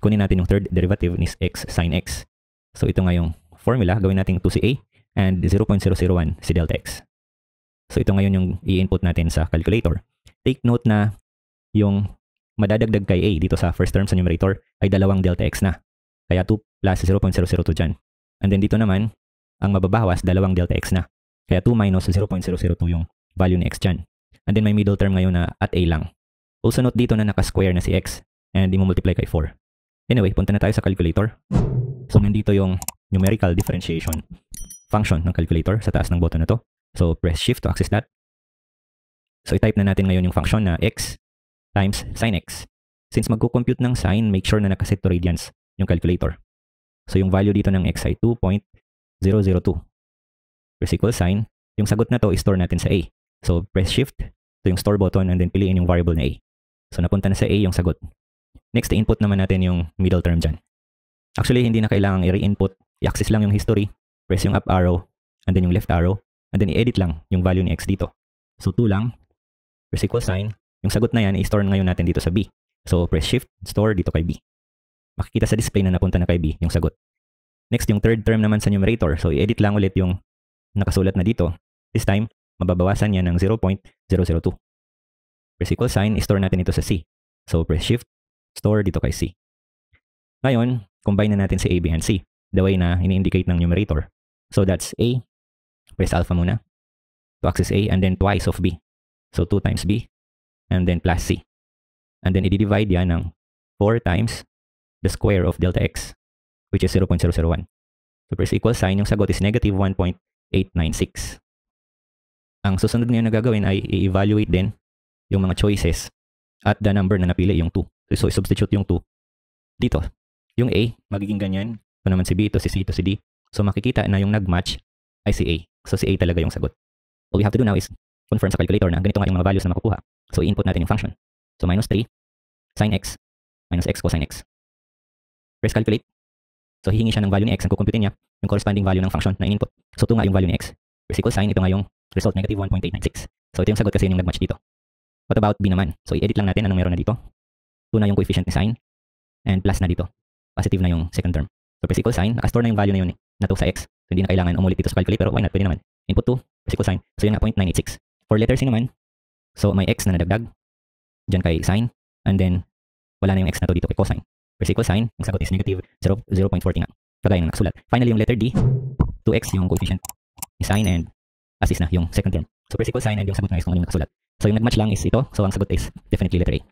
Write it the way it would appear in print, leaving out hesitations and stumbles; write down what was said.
kunin natin yung third derivative is x sine x. So ito nga yung formula, gawin natin 2 si a and 0.001 si delta x. So ito ngayon yung i-input natin sa calculator. Take note na yung madadagdag kay a dito sa first term sa numerator ay dalawang delta x na. Kaya 2 plus 0.002 dyan. And then dito naman, ang mababawas, dalawang delta x na. Kaya 2 minus 0.002 yung value ni x dyan. And then may middle term ngayon na at a lang. Also note dito na naka-square na si x and i-multiply kay 4. Anyway, punta na tayo sa calculator. So nandito yung numerical differentiation function ng calculator sa taas ng button na to. So press shift to access that. So i-type na natin ngayon yung function na x times sin x. Since magko-compute ng sin, make sure na nakaset to radians yung calculator. So yung value dito ng x ay 2.002. Press equal sign. Yung sagot na to i-store natin sa a. So press shift to yung store button and then piliin yung variable na a. So napunta na sa a yung sagot. Next, i-input naman natin yung middle term dyan. Actually, hindi na kailangang i-re-input. I-access lang yung history. Press yung up arrow and then yung left arrow and then i-edit lang yung value ni x dito. So 2 lang. Press equal sign. Yung sagot na yan, i-store ngayon natin dito sa b. So press shift, store dito kay b. Makikita sa display na napunta na kay b yung sagot. Next, yung third term naman sa numerator. So i-edit lang ulit yung nakasulat na dito. This time, mababawasan yan ng 0.002. Press equal sign, i-store natin ito sa c. So press shift, store dito kay c. Ngayon, combine na natin si a, b, and c. The way na ini-indicate ng numerator. So that's a. Press alpha muna. To access a and then twice of b. So 2 times b. And then plus c. And then i-divide yan ng 4 times the square of delta x, which is 0.001. So press equal sign, yung sagot is negative 1.896. Ang susunod ngayon na gagawin ay i-evaluate din yung mga choices at the number na napili, yung 2. So i-substitute yung 2 dito. Yung a, magiging ganyan. Ito naman si b, ito si c, ito si d. So makikita na yung nag-match ay si a. So si a talaga yung sagot. All we have to do now is confirm sa calculator na ganito nga yung mga values na makukuha. So i-input natin yung function. So minus 3 sin x minus x cosine x. Press calculate. So hihingi siya ng value ni x. Ang kukumputin niya yung corresponding value ng function na in-input. So 2 nga yung value ni x. Press equal sign. Ito nga yung result, negative 1.896. So ito yung sagot kasi yung nag-match dito. What about b naman? So i-edit lang natin anong meron na dito. 2 na yung coefficient ni sin and plus na dito. Positive na yung second term. So press equal sign. Nakastore na yung value na yun na to sa x. So hindi na kailangan umulit dito sa calculator. Why not? Pwede naman. Input 2. Press equal sign. So yun nga 0.986. For letter c naman, so may x na nadagdag dyan kay sin, and then wala na yung x na to dito kay cosine. Press equal sign, ang sagot is negative 0.40 nga, kagaya ng nakasulat. Finally, yung letter d, 2x yung coefficient ni sin and assist na yung second term. So press equal sign and yung sagot nga is kung ano yung nakasulat. So yung nagmatch lang is ito, so ang sagot is definitely letter A.